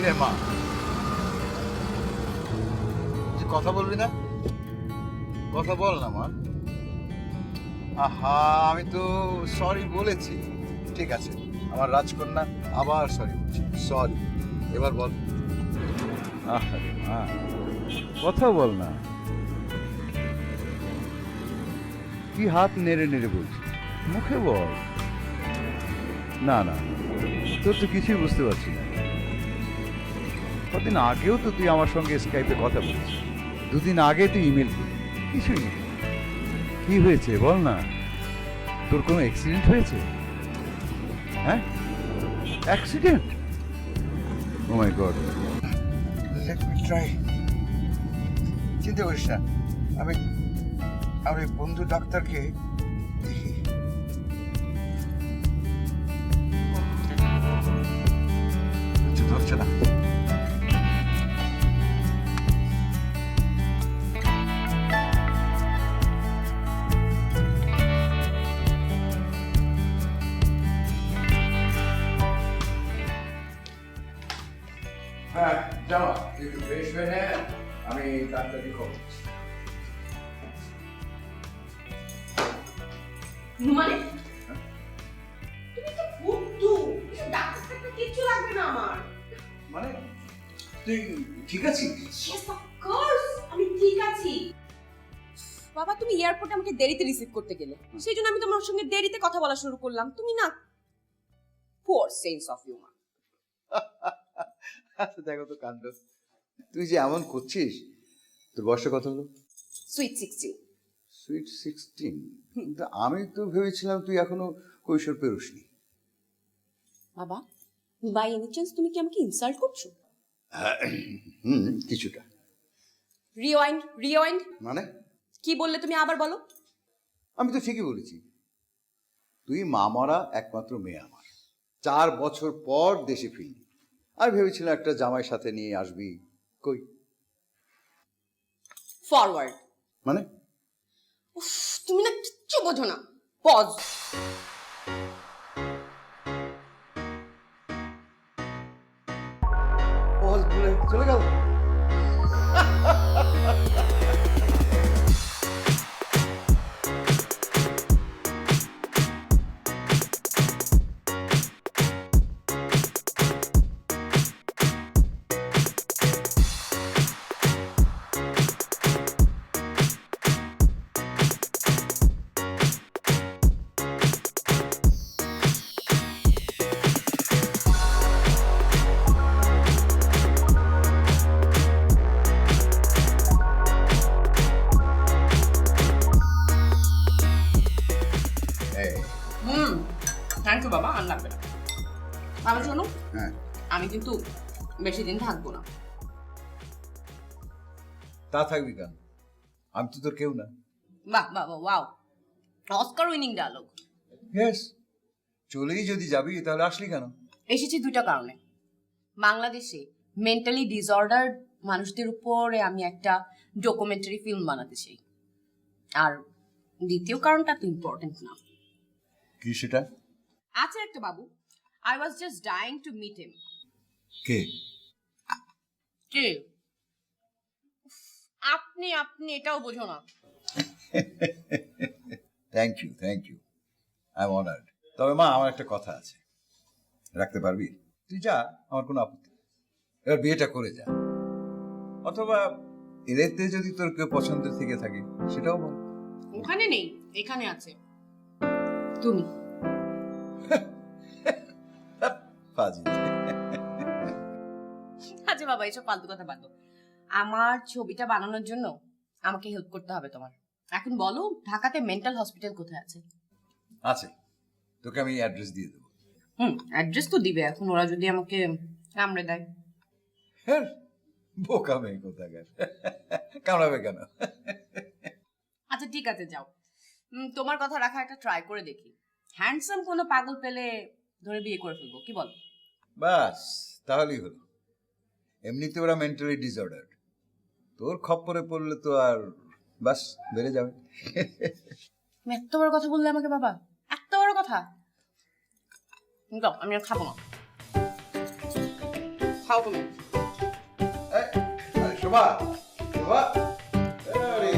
রে মা, কথা বলবি না? কথা বল না মা। আহা, আমি তো সরি বলেছি। ঠিক আছে, আমার রাজকন্যা আবার সরি বলছি। সরি, এবার বল। আরে মা, কথা বল না। কি হাত নেড়ে নেড়ে বলছিস? মুখে বল। না না, তোর তো কিছুই বুঝতে পারছি না। কদিন আগেও তো তুই আমার সঙ্গে স্কাইপে কথা বলিস, দুদিন আগে তুই ইমেল করলি, কিছুই নেই। কি হয়েছে বল না? তোর কোনো অ্যাক্সিডেন্ট হয়েছে? হ্যাঁ, অ্যাক্সিডেন্ট? ও মাই গড, লেট মি ট্রাই। চিন্তা করিস না, আমি আমার এই বন্ধু ডাক্তারকে দেখি। কিছু ধরছে না। হ্যাঁ যাও, একটু ফ্রেশ হয়ে নে, আমি ডাক্তারকে খবর দিচ্ছি। মানে তুমি তো বুদ্ধু, কিছু ডাক্তার টাক্তার কিচ্ছু লাগবে না আমার। মানে তুই ঠিক আছিস? Yes, of course, আমি ঠিক আছি। বাবা, তুমি এয়ারপোর্টে আমাকে দেরিতে রিসিভ করতে গেলে, সেই জন্য আমি তোমার সঙ্গে দেরিতে কথা বলা শুরু করলাম। তুমি না, পোর সেন্স অফ হিউমার। আচ্ছা দেখো তো কাণ্ড, তুই যে এমন করছিস। তোর বয়স কত হলো? সুইট 16। সুইট 16? কিন্তু আমি তো ভেবেছিলাম তুই এখনো কৈশোর পেরোসনি। বাবা, বাই এনি চান্স তুমি কি আমাকে ইনসাল্ট করছো? কিছুটা। Rewind rewind. মানে কি বললে তুমি, আবার বলো। আমি তো ঠিকই বলেছি। তুই মামারা একমাত্র মেয়ে আমার, 4 বছর পর দেশে ফিরলি। আমি ভেবেছিলাম একটা জামাই সাথে নিয়ে আসবি, কই? ফরওয়ার্ড। মানে উফ, তুমি না কিচ্ছু বোঝো না। পজ। পজ বলে চলে গেল। থ্যাংক ইউ বাবা, আর লাগবে না। বাবা শোনো, হ্যাঁ, আমি কিন্তু বেশি দিন থাকবো না। তা থাকবি কেন? আমি তো তোর কেউ না। বাহ বাহ বাহ, wow, Oscar winning dialogue. Yes, চলেই যদি যাবি তাহলে আসলি কেন? এসেছি দুইটা কারণে। বাংলাদেশে মেন্টালি ডিসঅর্ডার মানুষদের উপরে আমি একটা ডকুমেন্টারি ফিল্ম বানাতে চাই। আর দ্বিতীয় কারণটা তো ইম্পর্টেন্ট না। কি সেটা? আছে একটা বাবু, I was just dying to meet him. কে? কে? আপনি আপনি এটাও বোঝো না। Thank you, thank you, I am honoured. তবে মা, আমার একটা কথা আছে, রাখতে পারবি? তুই যা, আমার কোনো আপত্তি নেই। এবার বিয়েটা করে যা, অথবা এদেরতে যদি তোর কেউ পছন্দের থেকে থাকে সেটাও বল। ওখানে নেই, এখানে আছে তুমি। ফাজিল। আচ্ছা বাবা, এসব ফালতু কথা বাদ দাও। আমার ছবিটা বানানোর জন্য আমাকে হেল্প করতে হবে তোমার। এখন বলো, ঢাকাতে মেন্টাল হসপিটাল কোথায় আছে? আছে, তোকে আমি অ্যাড্রেস দিয়ে দেবো। অ্যাড্রেস তো দিবে, এখন ওরা যদি আমাকে কামড়ে দেয়। হ্যাঁ, বোকা মেয়ে কোথাকার, কামড়াবে কেন? আচ্ছা ঠিক আছে, যাও। তোমার কথা রাখা একটা ট্রাই করে দেখি। হ্যান্ডসাম কোনো পাগল পেলে ধরে বিয়ে করে ফেলবো, কি বল? বাস, তাহলেই হলো। এমনিতে ওরা মেন্টালি ডিসঅর্ডার, তোর খপ্পরে পড়লে তো আর বাস বেড়ে যাবে। তুমি এত বড় কথা বললে আমাকে বাবা, এত বড় কথা। আমি আর খাবো না। খাও তুমি। শোভা, শোভা, আরে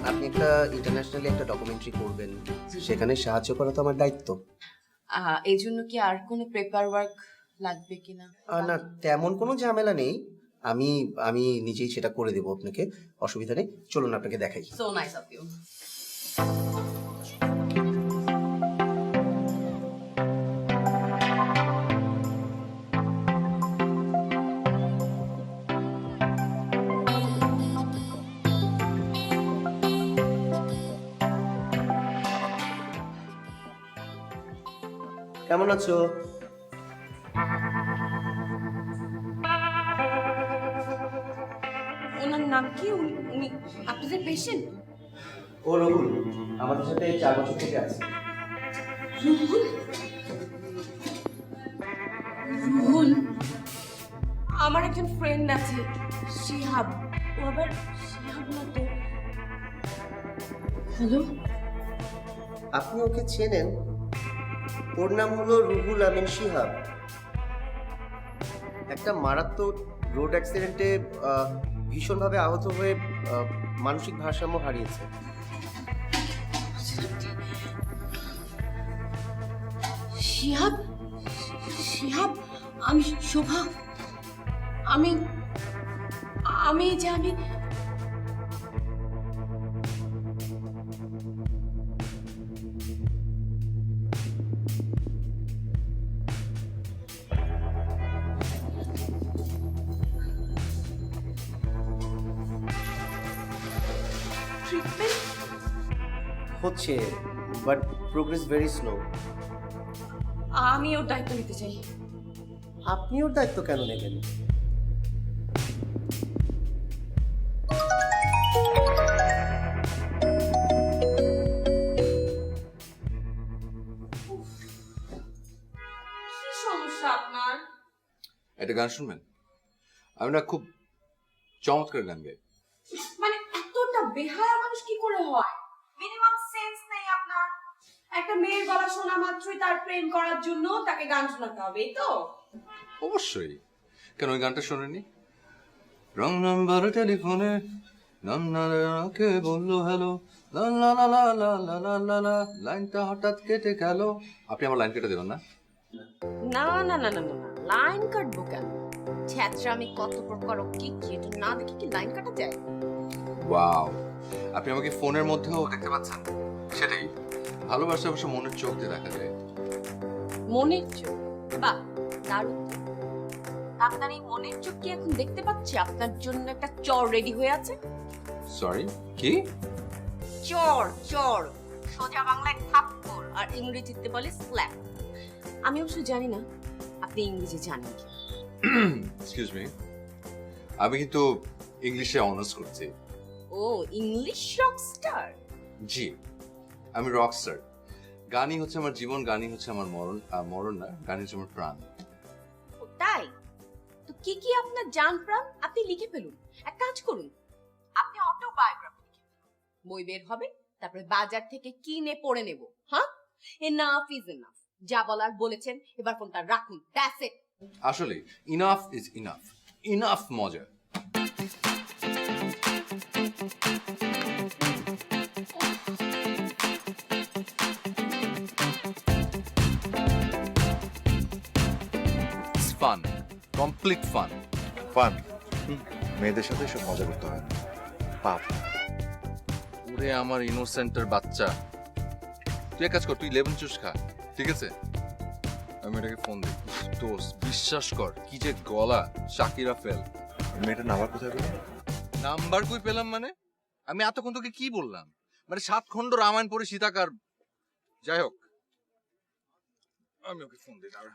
আপনি একটা ইন্টারন্যাশনালি একটা ডকুমেন্টারি করবেন, সেখানে সাহায্য করা তো আমার দায়িত্ব। এই জন্য কি আর কোনো পেপার ওয়ার্ক লাগবে কিনা? না, তেমন কোনো ঝামেলা নেই। আমি আমি নিজেই সেটা করে দেবো আপনাকে, অসুবিধা নেই। চলুন আপনাকে দেখাই। So nice of you. কেমন আছো? ওনার নাম কি? উনি আপনাদের পেশেন্ট? ও রঘুল, আমাদের সাথে 4 বছর থেকে আছে। রুহুল, আমার একজন ফ্রেন্ড আছে শিহাব। ও আবার শিহাব না তো। হ্যালো, আপনি ওকে চেনেন? ওর নাম হলো রুহুল আমিন শিহাব। একটা মারাত্মক রোড অ্যাক্সিডেন্টে ভীষণভাবে আহত হয়ে মানসিক ভারসাম্য হারিয়েছে। শিহাব? শিহাব, আমি শোভা। আমি আমি যে আমি হচ্ছে, বাট প্রোগ্রেস ভেরি স্লো। আমি ওর দায়িত্ব নিতে চাই। আপনি ওর দায়িত্ব কেন নেবেন? কি সমস্যা আপনার? একটা গান শুনবেন? আমি না খুব চমৎকার গান গাই। মানে এতটা বেহায়া মানুষ কি করে হয়? মিনিমাম সেন্স নেই আপনার। একটা মেয়ের গলা শোনা মাত্রই তার প্রেম করার জন্য তাকে গান শোনাতে হবে, এই তো? অবশ্যই। কেন ওই গানটা শোনেনি? রং নাম্বার টেলিফোনে নান্নাকে বললো হ্যালো, লা লা লা লা লা লা লা লা লা, লাইনটা হঠাৎ কেটে গেল। আপনি আমার লাইন কেটে দেবেন না? না না না না না, লাইন কাটবো কেন? ছ্যাঁচড়া আমি কত প্রকার কি এটা না দেখি কি লাইন কাটা যায়? ওয়াও, আপনি আমাকে ফোনের মধ্যেও দেখতে পাচ্ছেন? সেটাই, ভালোবাসা অবশ্য মনের চোখ দিয়ে দেখা যায়। মনের চোখ? বাহ, দারুণ তো। আপনার এই মনের চোখ কি এখন দেখতে পাচ্ছি? আপনার জন্য একটা চর রেডি হয়ে আছে। সরি, কি? চর, চর সোজা বাংলায় থাপ্পড়, আর ইংরেজিতে বলে স্ল্যাপ। আমি অবশ্য জানি না আপনি ইংরেজি জানেন কি। এক্সকিউজ মি, আমি কিন্তু ইংলিশে অনার্স করছি। ও, ইংলিশ রকস্টার? জি, আমি রকস্টার। গানই হচ্ছে আমার জীবন, গানই হচ্ছে আমার মরণ। মরণ না, গানই হচ্ছে আমার প্রাণ। ও তাই? তো কি কি আপনার জান প্রাণ আপনি লিখে ফেলুন। এক কাজ করুন, আপনি অটোবায়োগ্রাফি লিখে ফেলুন। বই বের হবে, তারপরে বাজার থেকে কিনে পড়ে নেব। হ্যাঁ, এনাফ ইজ এনাফ। যা বলার বলেছেন, এবার ফোনটা রাখুন। That's it. আসলে ইনাফ ইজ ইনাফ। ইনাফ মজা। Fun, complete fun. ফান মেয়েদের সাথে সব মজা করতে হয় না, পাপ। ওরে আমার ইনোসেন্টের বাচ্চা, তুই এক কাজ কর, তুই লেমন জুস খা, ঠিক আছে? আমি এটাকে ফোন দিই। দোস্ত বিশ্বাস কর, কি যে গলা, শাকিরা ফেল। মেয়েটার নাম্বার কোথায় পেলে? নাম্বার কই পেলাম মানে? আমি এতক্ষণ তোকে কি বললাম? মানে 7 খণ্ড রামায়ণ পড়ে সীতাকার। যাই হোক, আমি ওকে ফোন দিই। দাঁড়া।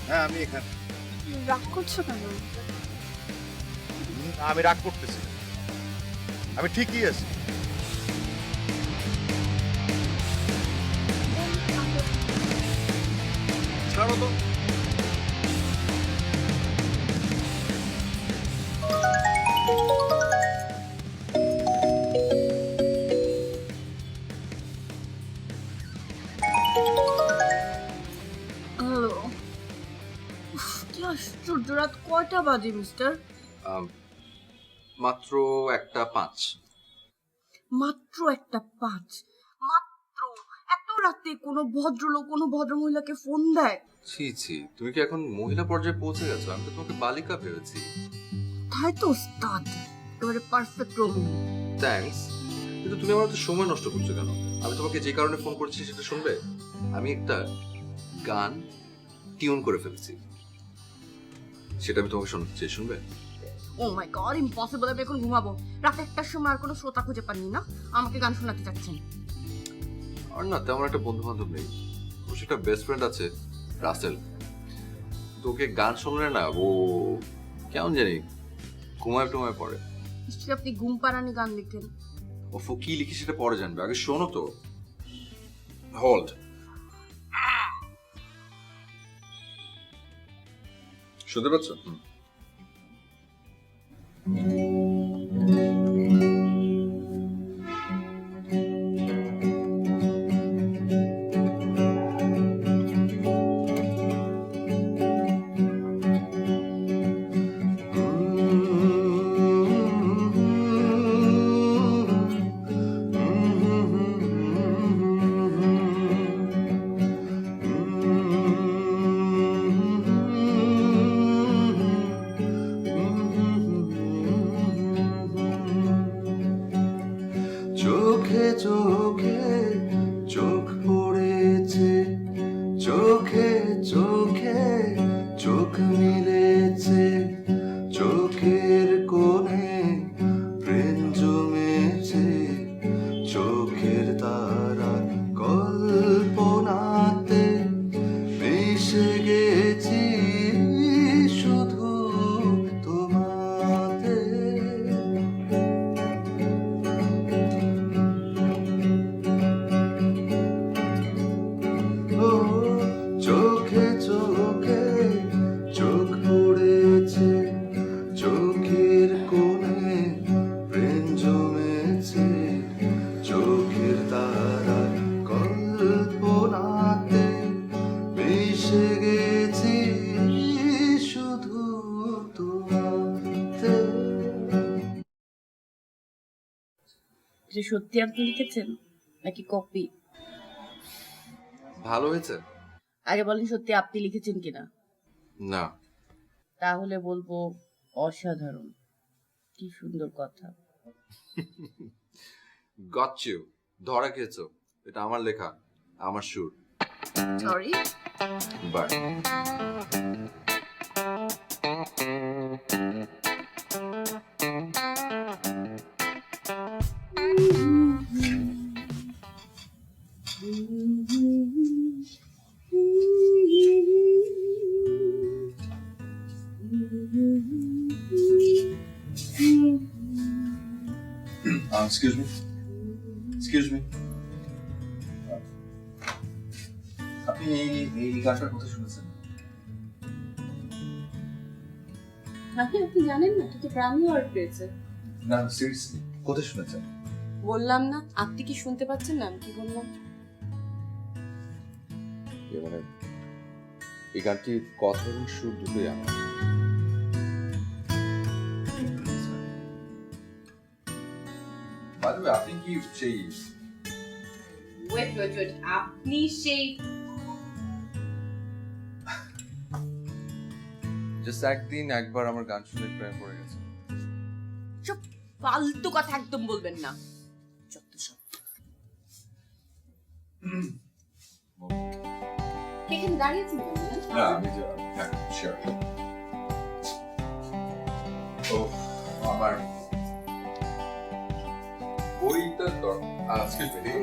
হ্যাঁ, আমি এখানে। রাগ করছো কেন? আমি রাগ করতেছি, আমি ঠিকই আছি। ছাড়ো তো। কয়টা বাজে মিস্টার? মাত্র 1:05। মাত্র 1:05? মাত্র এত রাতে কোনো ভদ্রলোক কোনো ভদ্রমহিলাকে ফোন দেয়? ছি ছি, তুমি কি এখন মহিলা পর্যায়ে পৌঁছে গেছো? আমি তো তোমাকে বালিকা ভেবেছি। তাই তো ওস্তাদ, একেবারে পারফেক্ট রোমিও। থ্যাঙ্কস, কিন্তু তুমি আমার তো সময় নষ্ট করছো কেন? আমি তোমাকে যে কারণে ফোন করছি সেটা শুনবে? আমি একটা গান টিউন করে ফেলেছি, সেটা আমি তোমাকে শোনাতে চাই, শুনবে? ও মাই গড, ইম্পসিবল! আমি এখন ঘুমাবো। রাতে 1টার সময় আর কোনো শ্রোতা খুঁজে পাননি না, আমাকে গান শোনাতে চাচ্ছেন? আর না, তেমন একটা বন্ধু বান্ধব নেই। ওর একটা বেস্ট ফ্রেন্ড আছে, রাসেল। তোকে গান শুনলে না ও কেমন জানি ঘুমায় টুমায় পড়ে। নিশ্চয়ই আপনি ঘুম পাড়ানি গান লিখেন। ও কি লিখি সেটা পরে জানবে, আগে শোনো তো। হোল্ড। শুনতে পাচ্ছ? চোখে চোখে চোখ পড়েছে, চোখে চোখে চোখ মিলেছে, চোখের কোণে প্রেম জমেছে, চোখের তারা কল্পনাতে মিশে গেছি শুধু তোমাতে। ও চোখে চোখে চোখ পড়েছে, চোখের কোণে প্রেম জমেছে, চোখের তারা কল্পনাতে মিশে গেছি শুধু তোমাতে। যে সত্যি আপনি লিখেছেন নাকি কপি? ভালো হয়েছে? আগে বলেন সত্যি আপনি লিখেছেন কিনা। না। তাহলে বলবো অসাধারণ। কি সুন্দর কথা। গট ইউ, ধরা খেয়েছো। এটা আমার লেখা, আমার সুর। Sorry. Bye. Excuse me. Excuse me. আপনি এই গানটার কথা শুনেছেন? আপনি জানেন না, তো গ্রামি অ্যাওয়ার্ড পেয়েছে। না সিরিয়াসলি, কোথায় শুনেছেন? বললাম না, আপনি কি শুনতে পাচ্ছেন না আমি কি বললাম? মানে এই গানটির কথা এবং সুর দুটোই আমার। বাই দ্য ওয়ে, আপনি কি সেই ওয়েট, আপনি সেই জাস্ট একদিন একবার আমার গান শুনে প্রেমে পড়ে গেছে। সব ফালতু কথা একদম বলবেন না। যত সব। এখানে দাঁড়িয়েছেন কেন? না আমি হ্যাঁ শিওর। ও আমার বইটা তো আজকে বেরিয়ে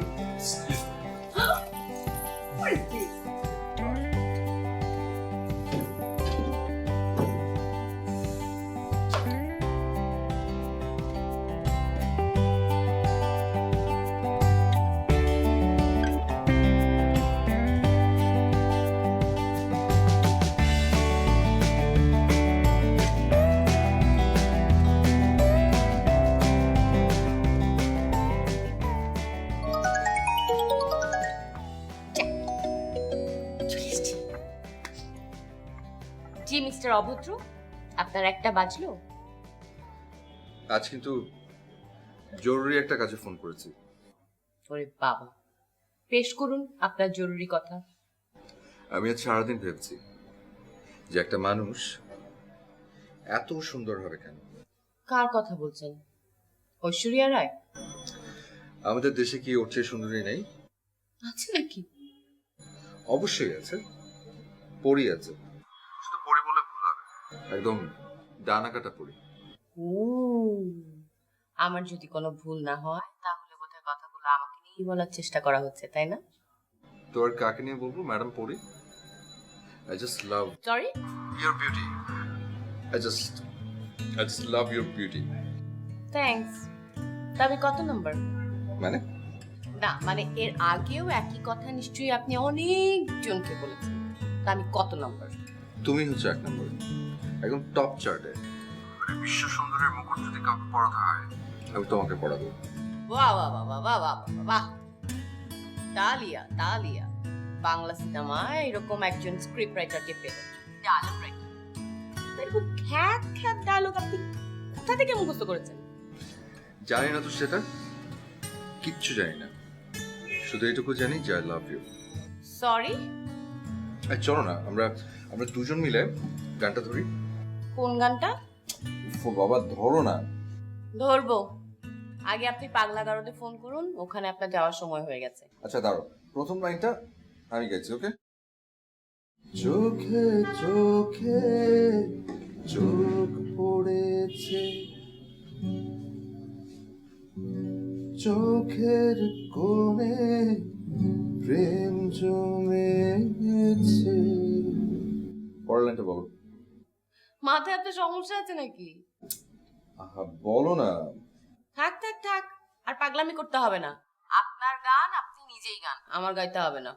জি মিস্টার অভদ্র, আপনার একটা বাজলো? আজ কিন্তু জরুরি একটা কাজে ফোন করেছি। ওরে বাবা, পেশ করুন আপনার জরুরি কথা। আমি আজ সারাদিন ভেবেছি যে একটা মানুষ এত সুন্দর হবে কেন। কার কথা বলছেন? ঐশ্বরিয়া রায়? আমাদের দেশে কি ওর চেয়ে সুন্দরী নেই? আছে নাকি? অবশ্যই আছে, পরি আছে। শুধু পরি বলে ভুল হবে, একদম ডানা কাটা পরি। ও, আমার যদি কোনো ভুল না হয় তাহলে বোধহয় কথাগুলো আমাকে নিয়েই বলার চেষ্টা করা হচ্ছে, তাই না? তোর কাকে নিয়ে বলবো? ম্যাডাম পরি। I just love sorry? your beauty. I just love your beauty. Thanks. তবে কত নাম্বার? মানে না মানে এর আগেও একই কথা নিশ্চয়ই আপনি অনেক জনকে বলেছেন, তা আমি কত নাম্বার? তুমি হচ্ছে এক নম্বর, একদম টপ চার্টে। বিশ্ব সুন্দরের মুকুট যদি কাউকে পড়াতে হয় আমি তোমাকে পড়াবো। বাহ বাহ বাহ বাহ বাহ বাহ বাহ বাহ, তালিয়া তালিয়া। বাংলা সিনেমায় এরকম একজন স্ক্রিপ্ট রাইটারকে পেল, ডায়লগ রাইটার। এরকম খ্যাত খ্যাত ডায়লগ আপনি কোথা থেকে মুখস্থ করেছেন? জানি না তো, সেটা কিচ্ছু জানি না, শুধু এটুকু জানি যে আই লাভ ইউ। সরি? চলো না আমরা আমরা দুজন মিলে গানটা ধরি। কোন গানটা? ও বাবা, ধরো না। ধরবো, আগে আপনি পাগলা গারদে ফোন করুন, ওখানে আপনার যাওয়ার সময় হয়ে গেছে। আচ্ছা দাঁড়ো, প্রথম লাইনটা আমি গাইছি, ওকে? চোখে চোখে চোখ পড়েছে, চোখের কোণে প্রেম জমেছে। পরের লাইনটা বলো। মাথায় আপনার সমস্যা আছে নাকি? আহা বলো না। থাক থাক থাক, আর পাগলামি করতে হবে না। আপনার গান আপনি নিজেই গান, আমার গাইতে হবে না।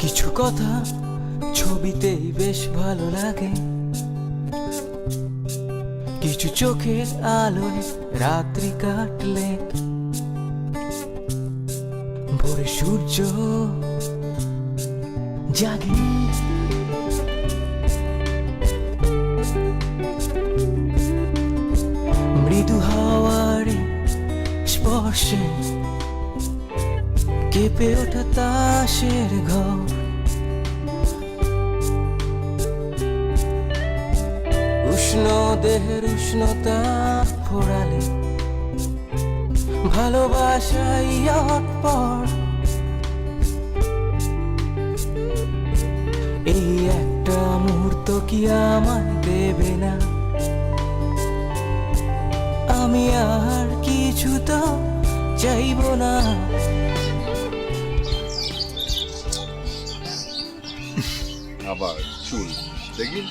কিছু কথা ছবিতেই বেশ ভালো লাগে, কিছু চোখের আলোয় রাত্রি কাটলে, ভোরে সূর্য জাগে, মৃদু হাওয়ার স্পর্শে কেঁপে ওঠা তাসের ঘর, উষ্ণ দেহের উষ্ণতা ফোড়ালে ভালোবাসাই অটপট, এই একটা মুহূর্ত কি আমায় দেবে না? আমি আর কিছু তো চাইব না। আবার চুল দেখি।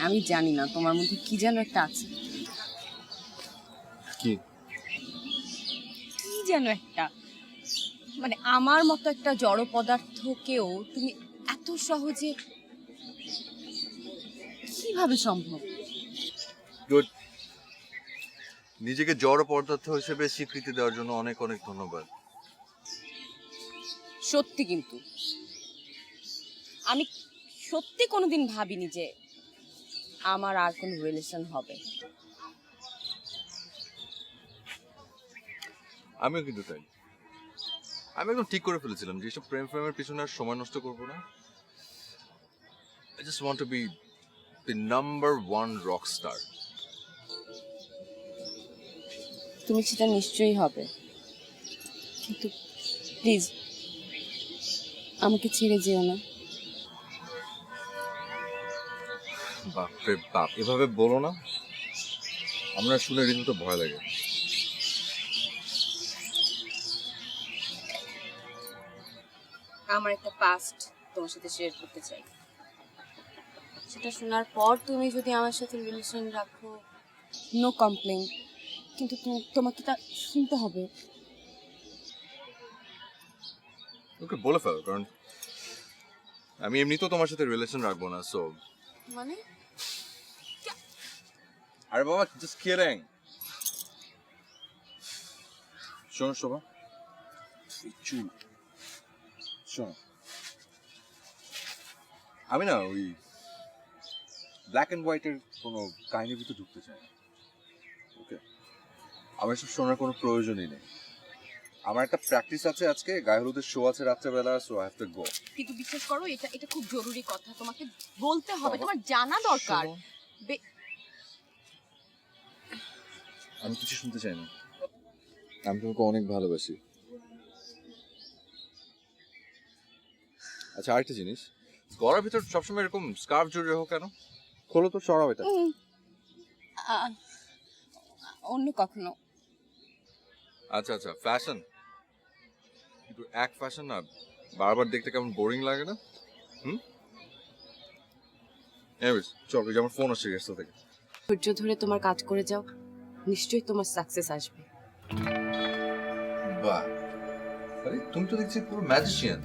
আমি জানি না তোমার মধ্যে কি যেন একটা আছে। কি? কি যেন একটা, মানে আমার মতো একটা জড় পদার্থকেও তুমি এত সহজে, কিভাবে সম্ভব? গুড। নিজেকে জড় পদার্থ হিসেবে স্বীকৃতি দেওয়ার জন্য অনেক অনেক ধন্যবাদ। সত্যি, কিন্তু আমি সত্যি কোনোদিন ভাবিনি যে আমার আর কোনো রিলেশন হবে। আমিও কিন্তু তাই। আমি একদম ঠিক করে ফেলেছিলাম যে এসব প্রেমের পিছনে আর সময় নষ্ট করবো না। I just want to be the number one rock star. তুমি সেটা নিশ্চয়ই হবে, কিন্তু প্লিজ আমাকে ছেড়ে যেও না। বাপরে বাপ, এভাবে বলো না, আমরা শুনে রীতিমতো ভয় লাগে। আমার একটা পাস্ট তোমার সাথে শেয়ার করতে চাই। সেটা শোনার পর তুমি যদি আমার সাথে রিলেশন রাখো, নো কমপ্লেন, কিন্তু তোমাকে তা শুনতে হবে। ওকে বলে ফেলো, কারণ আমি এমনিতেও তোমার সাথে রিলেশন রাখবো না, সো মানে আরে বাবা জাস্ট কিডিং। শোনো শোভা, চুল শোনো, আমি না ওই ব্ল্যাক অ্যান্ড হোয়াইটের কোনো কাহিনীর ভিতরে ঢুকতে চাই না। ওকে, আমার এসব শোনার কোনো প্রয়োজনই নেই। আমার একটা প্র্যাকটিস আছে আজকে, গায়ে হলুদের শো আছে রাত্রেবেলা, so I have to go. কিন্তু বিশ্বাস করো, এটা এটা খুব জরুরি কথা, তোমাকে বলতে হবে, তোমার জানা দরকার। আমি কিছু শুনতে চাই না, আমি তোমাকে অনেক ভালোবাসি। আচ্ছা আরেকটা জিনিস, গলার ভিতর সবসময় এরকম স্কার্ফ জড়িয়ে রাখো কেন? খোলো তো, সরাও এটা। অন্য কখনো। আচ্ছা আচ্ছা, ফ্যাশন, কিন্তু এক ফ্যাশন না বারবার দেখতে কেমন বোরিং লাগে না? এনিওয়েজ চল, ওই যে আমার ফোন আসছে গেস্ট থেকে। ধৈর্য ধরে তোমার কাজ করে যাও, নিশ্চয়ই তোমার সাকসেস আসবে। বাহ, আরে তুমি তো দেখছি পুরো ম্যাজিশিয়ান।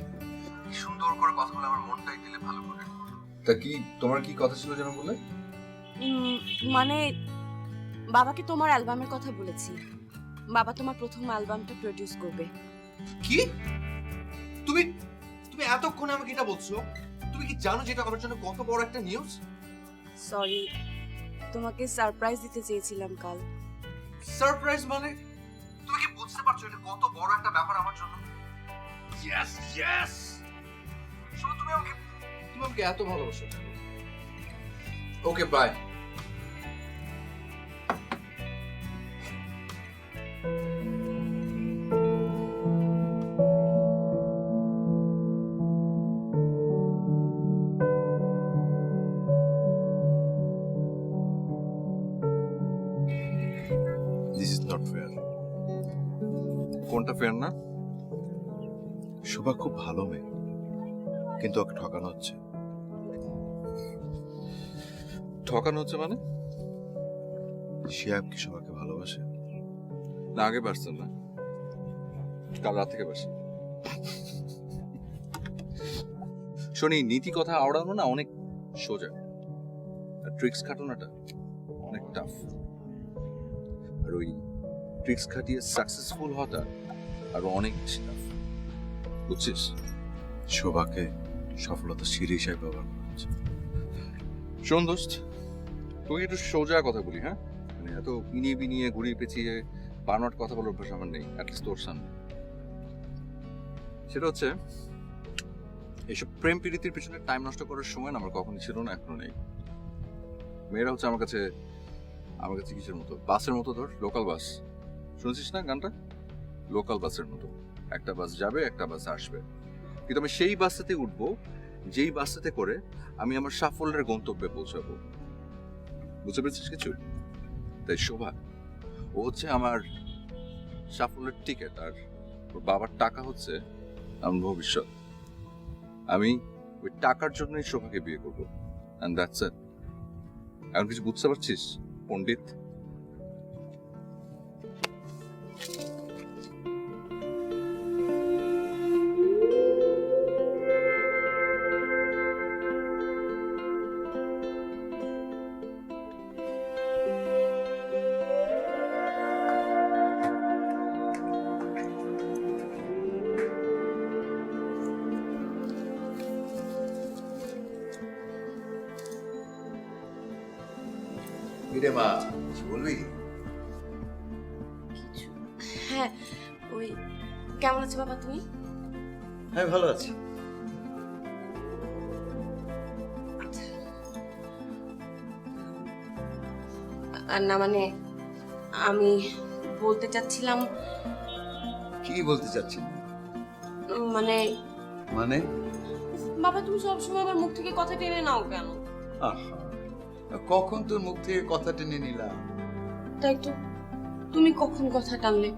কি সুন্দর করে কথা বলে আমার মনটাই দিলে ভালো করে। তা কি তোমার কি কথা ছিল যেন বলে? মানে বাবাকে তোমার অ্যালবামের কথা বলেছি, বাবা তোমার প্রথম অ্যালবামটা প্রডিউস করবে। কি? তুমি তুমি এতক্ষণে আমাকে এটা বলছো? তুমি কি জানো যে এটা আমার জন্য কত বড় একটা নিউজ? সরি, তোমাকে সারপ্রাইজ দিতে চেয়েছিলাম কাল। সারপ্রাইজ মানে? তুমি কি বুঝতে পারছো এটা কত বড় একটা ব্যাপার আমার জন্য? Yes yes. শোনো, তুমি আমাকে এত ভালোবাসো। Okay bye. This is not fair. কোনটা ফেয়ার না? শোভা খুব ভালো মেয়ে, কিন্তু ওকে ঠকানো হচ্ছে। ঠকানো হচ্ছে মানে? শিয়াব কি শোভাকে ভালোবাসে? না, আগে বাসছেন না, কাল রাত থেকে বাসি। শোনি, নীতি কথা আওড়ানো না অনেক সোজা, আর ট্রিক্স খাটানোটা অনেক টাফ। আর ওই ট্রিক্স খাটিয়ে সাকসেসফুল হওয়াটা আরো অনেক বেশি টাফ, বুঝছিস? শোভাকে সফলতা সিঁড়ি হিসাবে ব্যবহার করা হচ্ছে। শোন দোস্ত, তোকে একটু সোজা কথা বলি, হ্যাঁ? মানে এত ইনিয়ে বিনিয়ে ঘুরিয়ে পেঁচিয়ে বানোয়াট কথা বলার অভ্যাস আমার নেই, অ্যাটলিস্ট তোর সামনে। সেটা হচ্ছে, এইসব প্রেম প্রীতির পিছনে টাইম নষ্ট করার সময় না আমার কখনই ছিল না, এখনো নেই। মেয়েরা হচ্ছে আমার কাছে কিসের মতো? বাসের মতো। ধর লোকাল বাস, শুনেছিস না গানটা? লোকাল বাসের মতো, একটা বাস যাবে, একটা বাস আসবে, কিন্তু আমি সেই বাসটাতে উঠবো যেই বাসটাতে করে আমি আমার সাফল্যের গন্তব্যে পৌঁছাবো। বুঝতে পেরেছিস কিছু? তাই শোভা, ও হচ্ছে আমার সাফল্যের টিকিট, আর ওর বাবার টাকা হচ্ছে আমার ভবিষ্যৎ। আমি ওই টাকার জন্যই শোভাকে বিয়ে করবো, এন্ড দ্যাটস ইট। এখন কিছু বুঝতে পারছিস পণ্ডিত? কিরে মা, কিছু বলবি? হ্যাঁ, ওই কেমন আছো বাবা তুমি? আমি ভালো আছি। আর না মানে আমি বলতে চাচ্ছিলাম, কি বলতে চাচ্ছিস? মানে মানে বাবা তুমি সবসময় আমার মুখ থেকে কথা টেনে নাও কেন? আহা, কখন তোর মুখ থেকে কথা টেনে নিলাম? তাই তো, তুমি কখন কথা টানলে?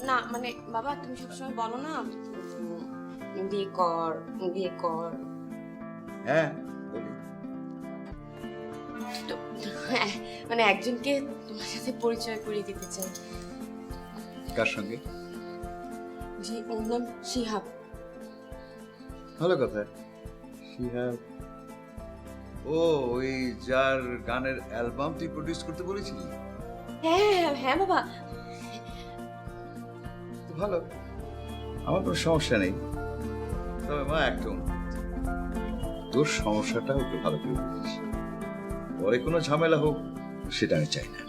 না মানে বাবা তুমি সবসময় বলো না বিয়ে কর বিয়ে কর। হ্যাঁ বলি। তো হ্যাঁ, মানে একজনকে তোমার সাথে পরিচয় করিয়ে দিতে চাই। কার সঙ্গে? জি ওর নাম শিহাব। ভালো কথা। শিহাব, ও ওই যার গানের অ্যালবাম তুই প্রডিউস করতে বলেছিলি? হ্যাঁ হ্যাঁ বাবা। তো ভালো, আমার কোনো সমস্যা নেই। তবে মা একটা অনুরোধ, তোর সমস্যাটা একটু ভালো করে বুঝিস, পরে কোনো ঝামেলা হোক সেটা আমি চাই না।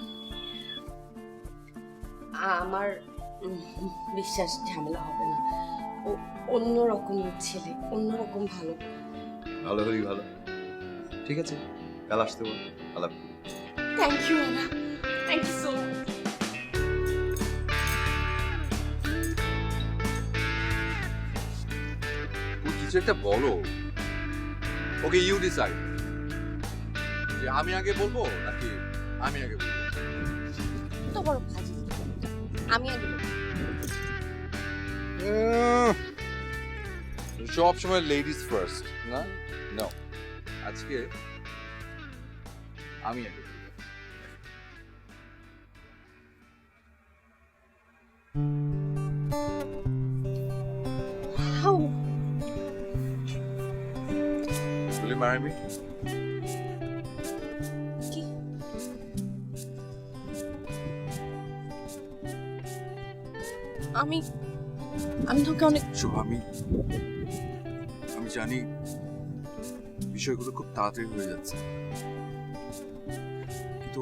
আমার বিশ্বাস ঝামেলা হবে না। ও অন্যরকম ছেলে, অন্যরকম ভালো। ভালো হলেই ভালো। ঠিক আছে, কাল আসতে বল, আলাপ করি। থ্যাংক ইউ বাবা, থ্যাংক ইউ সো মাচ। কিছু একটা বলো। ওকে, ইউ ডিসাইড যে আমি আগে বলবো নাকি আমি আগে বলবো। তো বড় ফাজি, আমি আগে বলবো। সব সময় লেডিস ফার্স্ট না? নো, আজকে আমি আগে বলবো। How? Will you marry me? কি? আমি তোকে অনেক শুভ, আমি জানি বিষয়গুলো খুব তাড়াতাড়ি হয়ে যাচ্ছে, কিন্তু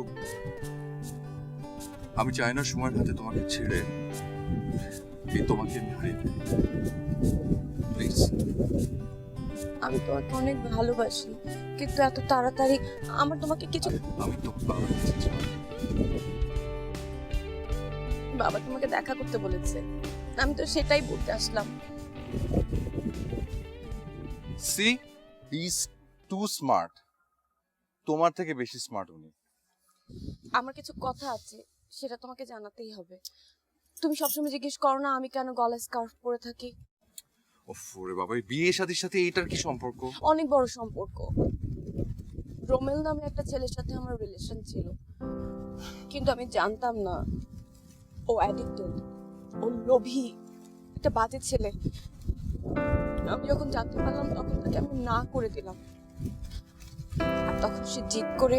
আমি চাই না সময়ের হাতে তোমাকে ছেড়ে তোমাকে আমি হারিয়ে ফেলি। প্লিজ। আমি তোমাকে অনেক ভালোবাসি, কিন্তু এত তাড়াতাড়ি আমার তোমাকে কিছু। আমি তো বাবা কাছে বাবা তোমাকে দেখা করতে বলেছে, আমি তো সেটাই বলতে আসলাম। She, is too smart. তোমার থেকে বেশি স্মার্ট উনি। আমার কিছু কথা আছে, সেটা তোমাকে জানাতেই হবে। তুমি সবসময় জিজ্ঞেস করো না আমি কেন গলায় স্কার্ফ পরে থাকি। ওফ রে বাবা, এই বিয়ে শাদীর সাথে এটার কি সম্পর্ক? অনেক বড় সম্পর্ক। রোমেল নামে একটা ছেলের সাথে আমার রিলেশন ছিল, কিন্তু আমি জানতাম না ও অ্যাডিক্টেড, ও লোভী, একটা বাজে ছেলে। আমি যখন জানতে পারলাম তখন তাকে আমি না করে দিলাম, আর তখন সে জিদ করে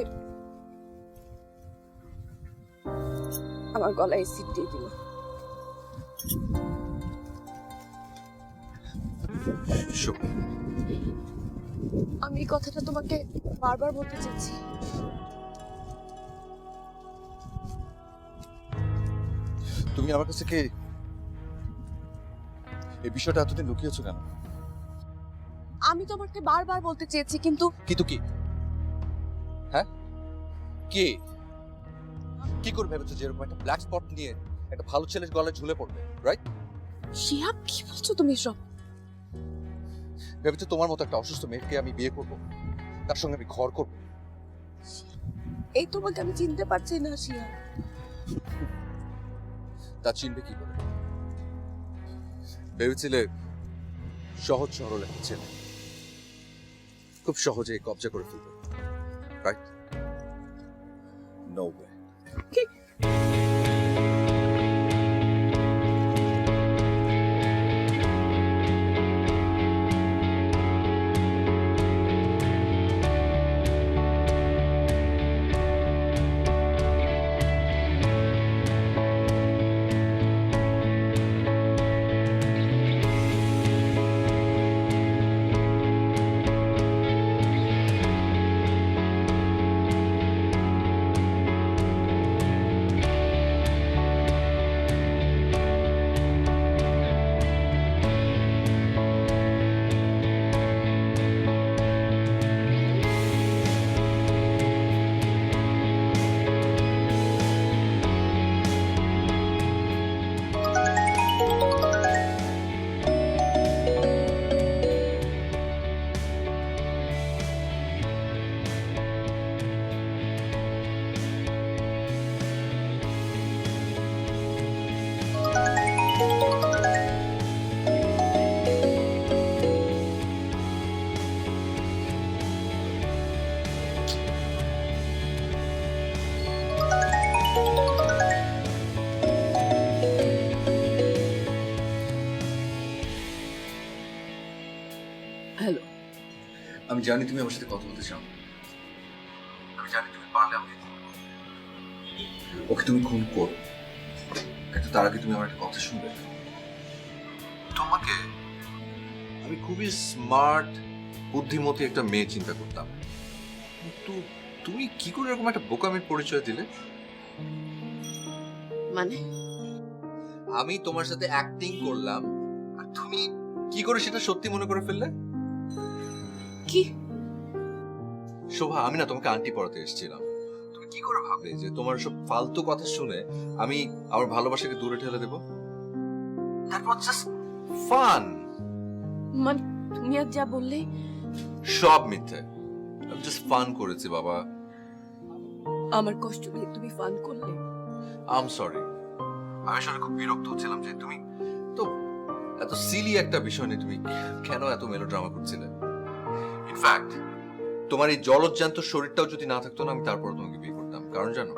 আমার গলায় এসিড দিয়ে দিল। শুভ, আমি এই কথাটা তোমাকে বারবার বলতে চাইছি। তুমি আমার কাছে কি এই বিষয়টা এতদিন লুকিয়েছো কেন? আমি তোমাকে বারবার বলতে চেয়েছি, কিন্তু কিন্তু কি? হ্যাঁ, কে কি করে ভেবেছো যে এরকম একটা ব্ল্যাক স্পট নিয়ে একটা ভালো ছেলের গলায় ঝুলে পড়বে, রাইট? শিহাব, কি বলছো তুমি এসব? ভেবেছো তোমার মতো একটা অসুস্থ মেয়েকে আমি বিয়ে করব, তার সঙ্গে আমি ঘর করব? এই তোমাকে আমি চিনতে পারছি না শিহাব। তা চিনবে কি করে? ভেবেছিলে সহজ সরল একটা ছেলে খুব সহজে কবজা করে ফেলবে, রাইট? No way. হ্যালো। আমি জানি তুমি আমার সাথে কথা বলতে চাও, আমি জানি তুমি পারলে আমাকে ওকে তুমি খুন করো, কিন্তু তার আগে তুমি আমার একটা কথা শুনবে। তোমাকে আমি খুবই স্মার্ট বুদ্ধিমতী একটা মেয়ে চিন্তা করতাম, কিন্তু তুমি কি করে এরকম একটা বোকামির পরিচয় দিলে? মানে আমি তোমার সাথে অ্যাক্টিং করলাম আর তুমি কি করে সেটা সত্যি মনে করে ফেললে? কি? শোভা, আমি না তোমাকে আন্টি পড়াতে এসেছিলাম, তুমি কি করে ভাবলে যে তোমার সব ফালতু কথা শুনে আমি আমার ভালোবাসাকে দূরে ঠেলে দেবো? That was just fun. মানে তুমি আর যা বললে সব মিথ্যে, আমি জাস্ট ফান করেছি বাবা। আমার কষ্ট নিয়ে তুমি ফান করলে। আই এম সরি, আমি আসলে খুব বিরক্ত হচ্ছিলাম যে তুমি তো এত সিলি একটা বিষয় নিয়ে তুমি কেন এত মেলোড্রামা করছিলে। ইনফ্যাক্ট তোমার এই জলজ্যান্ত শরীরটাও যদি না থাকতো না, আমি তারপর তোমাকে বিয়ে করতাম, কারণ জানো,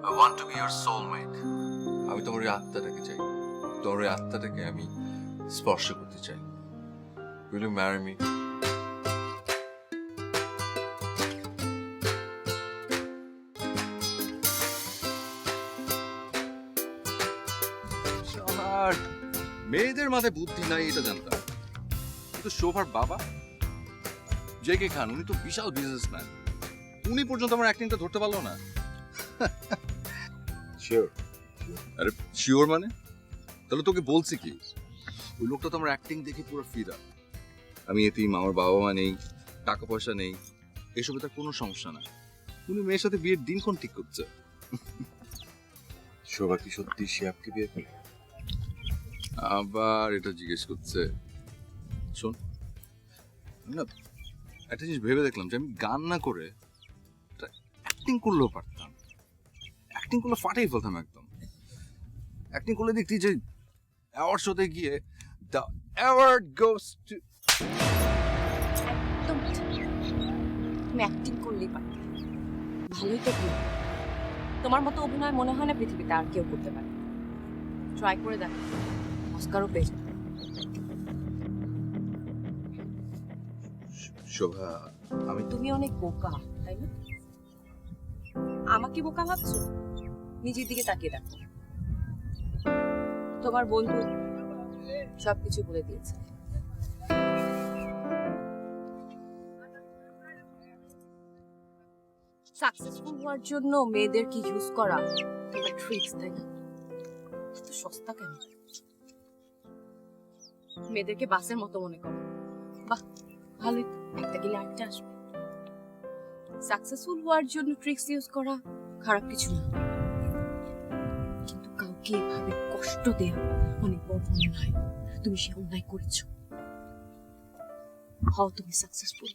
I want to B your soulmate. আমি তোমার ওই আত্মাটাকে চাই, তোমার ওই আত্মাটাকে আমি স্পর্শ করতে চাই। Will you marry me? আর মেয়েদের মাথায় বুদ্ধি নাই এটা জানতাম, কিন্তু শোভার বাবা জেকে খান, উনি তো বিশাল বিজনেসম্যান, উনি পর্যন্ত আমার অ্যাক্টিংটা ধরতে পারলো না। শিওর? আরে শিওর মানে? তাহলে তোকে বলছি কি, ওই লোকটা তো আমার অ্যাক্টিং দেখে পুরো ফিদা। আমি এতিম, আমার বাবা মা নেই, টাকা পয়সা নেই, এসবে তার কোনো সমস্যা না, উনি মেয়ের সাথে বিয়ের দিনক্ষণ ঠিক করছে। শোভা কি সত্যি শিহাবকে বিয়ে করবে? আবার এটা জিজ্ঞেস করছে। শোন, আমি না একটা জিনিস ভেবে দেখলাম যে আমি গান না করে অ্যাক্টিং করলেও পারতাম, অ্যাক্টিং করলে ফাটাই ফেলতাম একদম। অ্যাক্টিং করলে দেখতি যে অ্যাওয়ার্ড শোতে গিয়ে দ্য অ্যাওয়ার্ড গোস টু। একদম ঠিক। তুমি অ্যাক্টিং করলেই পারতে, ভালোই তো করো। তোমার মতো অভিনয় মনে হয় না পৃথিবীতে আর কেউ করতে পারে। ট্রাই করে দেখো, অস্কারও পেয়ে যাবে। শোভা, আমি তুমি অনেক বোকা, তাই না? আমাকে বোকা ভাবছো? নিজের দিকে তাকিয়ে দেখো, তোমার বন্ধু সবকিছু বলে দিয়েছে। সাকসেসফুল হওয়ার জন্য মেয়েদেরকে ইউজ করা তোমার ট্রিক্স, তাই না? এত সস্তা কেন? মেয়েদেরকে বাসের মতো মনে করো। বাহ, ভালোই তো, একটা গেলে আরেকটা আসবে। সাকসেসফুল হওয়ার জন্য ট্রিক্স ইউজ করা খারাপ কিছু না, কিন্তু কাউকে এভাবে কষ্ট দেওয়া অনেক বড় অন্যায়। তুমি সে অন্যায় করেছো। হও তুমি সাকসেসফুল,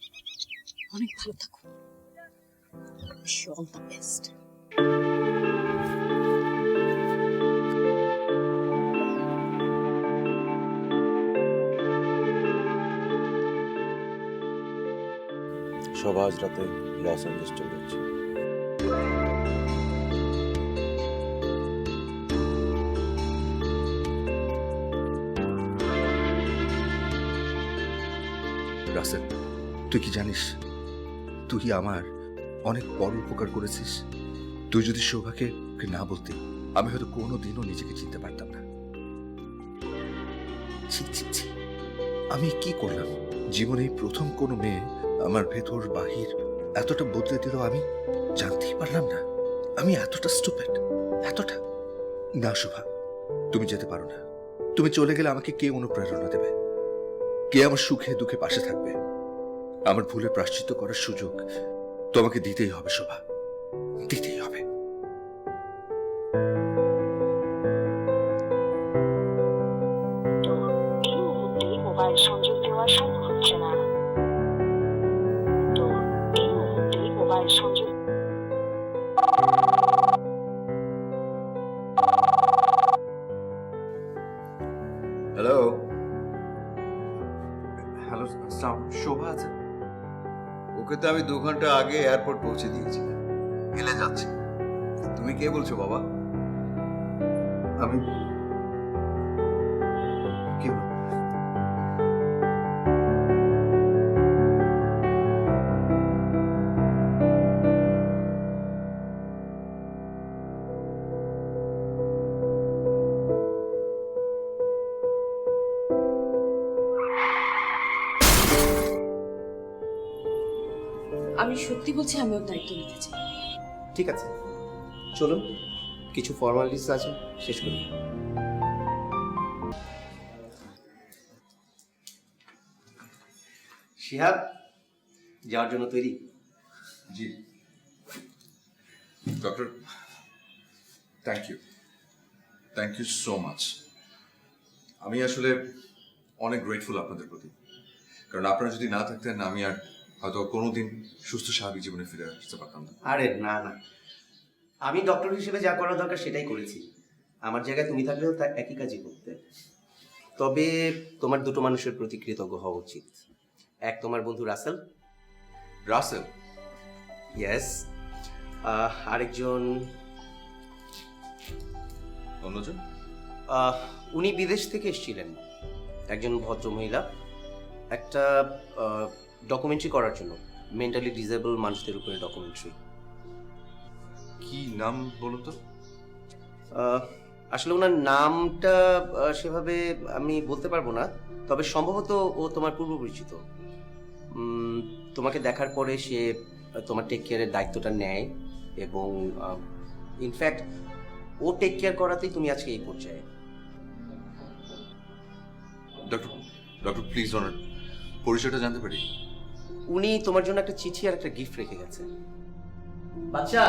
অনেক ভালো থাকো। Wish you all the best. শোভা আজ রাতে লস অ্যাঞ্জেলেস চলে যাচ্ছে। রাসেল, তুই কি জানিস তুই আমার অনেক বড় উপকার করেছিস? তুই যদি শোভাকে না বলতি, আমি হয়তো কোনোদিনও নিজেকে চিনতে পারতাম না। ছি ছি ছি, আমি কি করলাম? জীবনে প্রথম কোনো মেয়ে আমার ভেতর বাহির এতটা বদলে দিল, আমি জানতেই পারলাম না। আমি এতটা স্টুপিড, এতটা। না শোভা, তুমি যেতে পারো না। তুমি চলে গেলে আমাকে কে অনুপ্রেরণা দেবে? কে আমার সুখে দুঃখে পাশে থাকবে? আমার ভুলে প্রায়শ্চিত্ত করার সুযোগ তোমাকে দিতেই হবে শোভা, দিতেই হবে। এই মুহূর্তে মোবাইল সংযোগ দেওয়া সম্ভব হচ্ছে না। তো এই মুহূর্তে মোবাইল সংযোগ। হ্যালো হ্যালো, শোভা আছে? ওকে তো আমি 2 ঘন্টা আগে এয়ারপোর্ট পৌঁছে দিয়েছি, এলে যাচ্ছি। তুমি কে বলছো বাবা? আমি কি আমি সত্যি বলছি আমি ওর দায়িত্ব নিতে চাই। ঠিক আছে, চলুন কিছু ফর্মালিটিস আছে শেষ করি। শিহাব যাওয়ার জন্য তৈরি? জি doctor, thank you so much. আমি আসলে অনেক গ্রেটফুল আপনাদের প্রতি, কারণ আপনারা যদি না থাকতেন আমি আর হয়তো কোনোদিন সুস্থ স্বাভাবিক জীবনে ফিরে আসতে পারতাম না। আরে না না, আমি ডক্টর হিসেবে যা করা দরকার সেটাই করেছি। আমার জায়গায় তুমি থাকলেও তা একই কাজই করতে। তবে তোমার দুটো মানুষের প্রতি কৃতজ্ঞ হওয়া উচিত। এক তোমার বন্ধু রাসেল, রাসেল? ইয়েস। আরেকজন অন্যজন? উনি বিদেশ থেকে এসেছিলেন, একজন ভদ্রমহিলা, একটা ডকুমেন্টারি করার জন্য, মেন্টালি ডিসেবল মানুষদের উপরে ডকুমেন্টারি। কি নাম বলো তো? আসলে ওনার নামটা সেভাবে আমি বলতে পারবো না, তবে সম্ভবত ও তোমার পূর্ব পরিচিত। তোমাকে দেখার পরে সে তোমার টেক কেয়ারের দায়িত্বটা নেয় এবং ইনফ্যাক্ট ও টেক কেয়ার করাতেই তুমি আজকে এই পর্যায়ে। ডক্টর প্লিজ ওনার পরিচয়টা জানতে পারি? উনি তোমার জন্য একটা চিঠি আর একটা গিফট রেখে গেছে। বাচ্চা,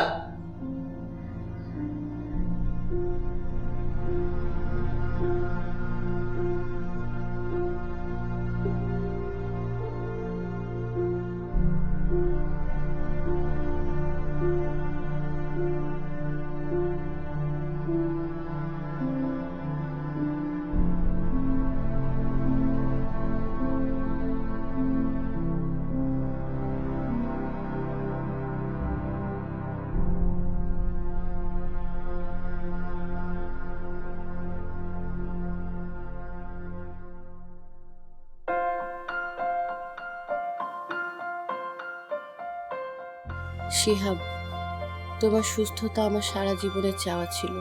শিহাব, তোমার সুস্থতা আমার সারা জীবনের চাওয়া ছিল,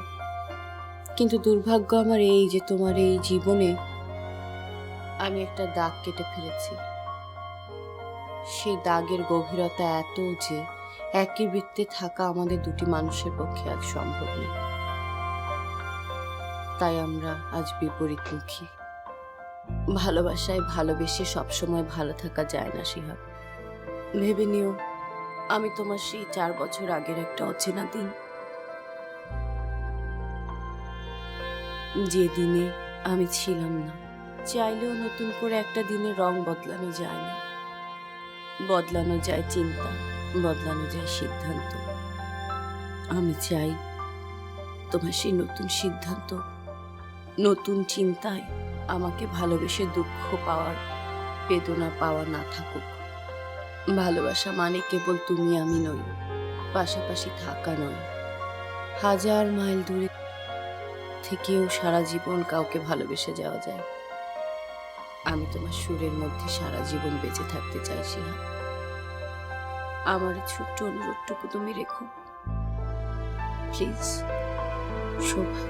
কিন্তু দুর্ভাগ্য আমার এই যে তোমার এই জীবনে আমি একটা দাগ কেটে ফেলেছি। সেই দাগের গভীরতা এত যে একই বৃত্তে থাকা আমাদের দুটি মানুষের পক্ষে আজ সম্ভব না। তাই আমরা আজ বিপরীতমুখী। ভালোবাসায় ভালোবেসে সবসময় ভালো থাকা যায় না শিহাব। ভেবে নিও আমি তোমার সেই 4 বছর আগের একটা অচেনা দিন, যে দিনে আমি ছিলাম না। চাইলেও নতুন করে একটা দিনের রং বদলানো যায় না। বদলানো যায় চিন্তা, বদলানো যায় সিদ্ধান্ত। আমি চাই তোমার সেই নতুন সিদ্ধান্ত, নতুন চিন্তায় আমাকে ভালোবেসে দুঃখ পাওয়ার, বেদনা পাওয়া না থাকুক। ভালোবাসা মানে কেবল তুমি আমি নই, পাশাপাশি থাকা নয়। 1000 মাইল দূরে থেকেও সারা জীবন কাউকে ভালোবেসে যাওয়া যায়। আমি তোমার সুরের মধ্যে সারা জীবন বেঁচে থাকতে চাই শিহা। আমার ছোট্ট অনুরোধটুকু তুমি রেখো প্লিজ। শোভা।